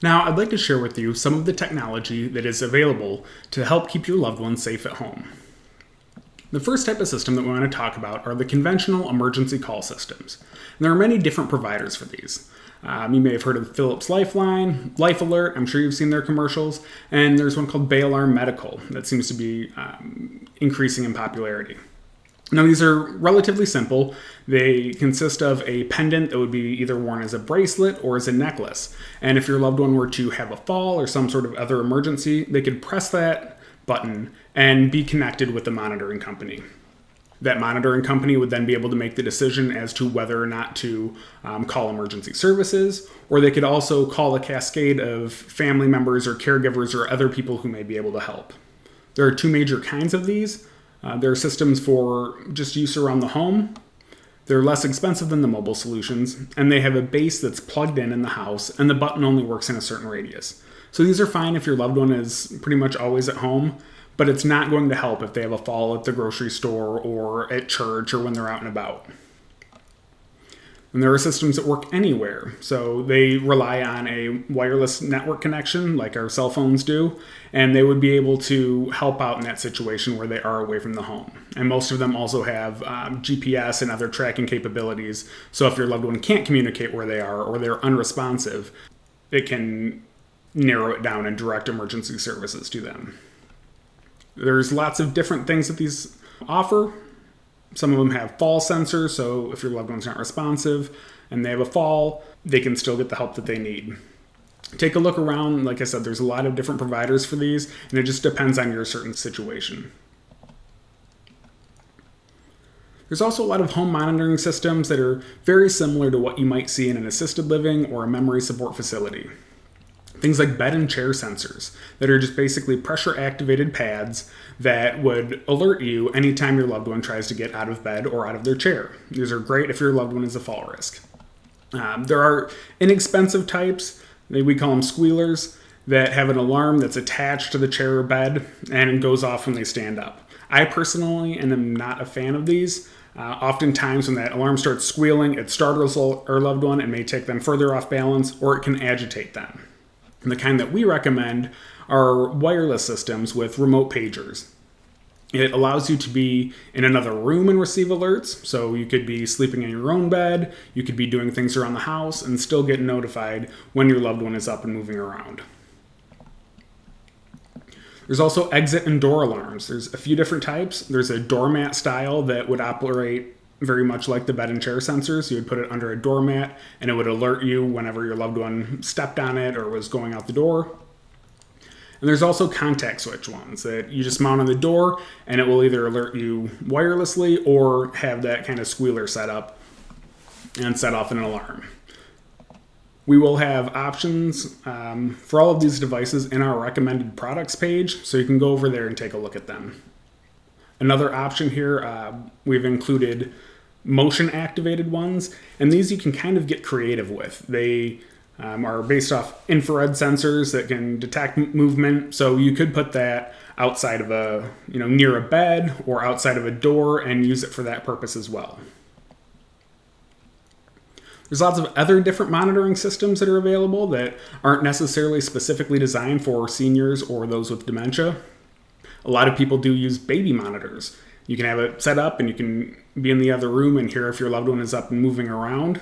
Now, I'd like to share with you some of the technology that is available to help keep your loved ones safe at home. The first type of system that we want to talk about are the conventional emergency call systems. And there are many different providers for these. You may have heard of Philips Lifeline, Life Alert, I'm sure you've seen their commercials, and there's one called Baylor Medical that seems to be increasing in popularity. Now, these are relatively simple. They consist of a pendant that would be either worn as a bracelet or as a necklace. And if your loved one were to have a fall or some sort of other emergency, they could press that button and be connected with the monitoring company. That monitoring company would then be able to make the decision as to whether or not to call emergency services, or they could also call a cascade of family members or caregivers or other people who may be able to help. There are two major kinds of these. There are systems for just use around the home. They're less expensive than the mobile solutions, and they have a base that's plugged in the house, and the button only works in a certain radius. So these are fine if your loved one is pretty much always at home, but it's not going to help if they have a fall at the grocery store or at church or when they're out and about. And there are systems that work anywhere. So they rely on a wireless network connection like our cell phones do, and they would be able to help out in that situation where they are away from the home. And most of them also have GPS and other tracking capabilities. So if your loved one can't communicate where they are or they're unresponsive, it can narrow it down and direct emergency services to them. There's lots of different things that these offer. Some of them have fall sensors, so if your loved one's not responsive and they have a fall, they can still get the help that they need. Take a look around. Like I said, there's a lot of different providers for these, and it just depends on your certain situation. There's also a lot of home monitoring systems that are very similar to what you might see in an assisted living or a memory support facility. Things like bed and chair sensors that are just basically pressure activated pads that would alert you anytime your loved one tries to get out of bed or out of their chair. These are great if your loved one is a fall risk. There are inexpensive types, we call them squealers, that have an alarm that's attached to the chair or bed and it goes off when they stand up. I personally am not a fan of these. Oftentimes when that alarm starts squealing, it startles our loved one and may take them further off balance, or it can agitate them. And the kind that we recommend are wireless systems with remote pagers. It allows you to be in another room and receive alerts. So you could be sleeping in your own bed, you could be doing things around the house and still get notified when your loved one is up and moving around. There's also exit and door alarms. There's a few different types. There's a doormat style that would operate very much like the bed and chair sensors. You would put it under a doormat and it would alert you whenever your loved one stepped on it or was going out the door. And there's also contact switch ones that you just mount on the door and it will either alert you wirelessly or have that kind of squealer set up and set off an alarm. We will have options for all of these devices in our recommended products page, so you can go over there and take a look at them. Another option here, we've included motion activated ones, and these you can kind of get creative with. They are based off infrared sensors that can detect movement, so you could put that outside of near a bed or outside of a door and use it for that purpose as well. There's lots of other different monitoring systems that are available that aren't necessarily specifically designed for seniors or those with dementia. A lot of people do use baby monitors. You can have it set up and you can be in the other room and hear if your loved one is up and moving around.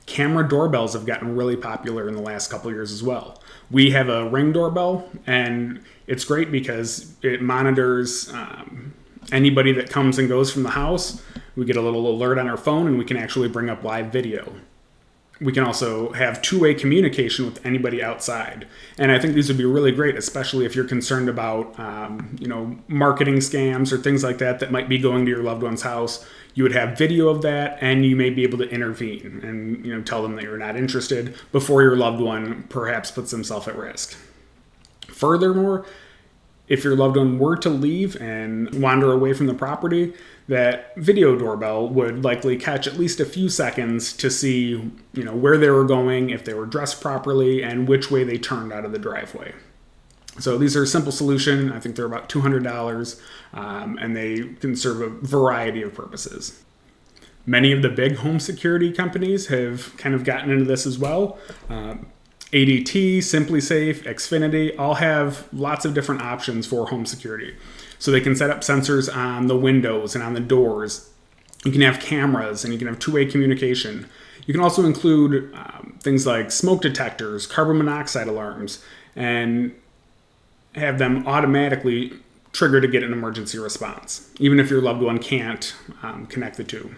Camera doorbells have gotten really popular in the last couple of years as well. We have a Ring doorbell, and it's great because it monitors anybody that comes and goes from the house. We get a little alert on our phone and we can actually bring up live video. We can also have two-way communication with anybody outside. And I think these would be really great, especially if you're concerned about marketing scams or things like that might be going to your loved one's house. You would have video of that and you may be able to intervene and tell them that you're not interested before your loved one perhaps puts themselves at risk. Furthermore, if your loved one were to leave and wander away from the property, that video doorbell would likely catch at least a few seconds to see, where they were going, if they were dressed properly, and which way they turned out of the driveway. So these are a simple solution. I think they're about $200, and they can serve a variety of purposes. Many of the big home security companies have kind of gotten into this as well. ADT, SimpliSafe, Xfinity all have lots of different options for home security. So they can set up sensors on the windows and on the doors. You can have cameras and you can have two-way communication. You can also include things like smoke detectors, carbon monoxide alarms, and have them automatically trigger to get an emergency response, even if your loved one can't connect the two.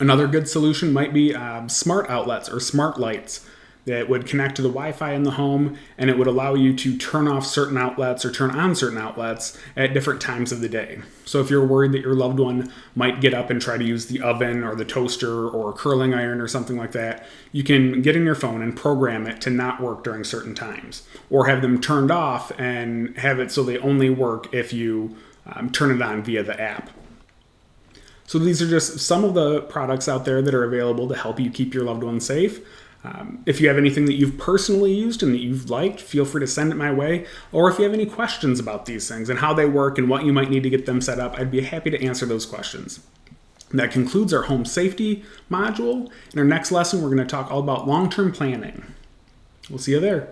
Another good solution might be smart outlets or smart lights that would connect to the Wi-Fi in the home, and it would allow you to turn off certain outlets or turn on certain outlets at different times of the day. So if you're worried that your loved one might get up and try to use the oven or the toaster or a curling iron or something like that, you can get in your phone and program it to not work during certain times, or have them turned off and have it so they only work if you turn it on via the app. So these are just some of the products out there that are available to help you keep your loved ones safe. If you have anything that you've personally used and that you've liked, feel free to send it my way. Or if you have any questions about these things and how they work and what you might need to get them set up, I'd be happy to answer those questions. And that concludes our home safety module. In our next lesson, we're going to talk all about long-term planning. We'll see you there.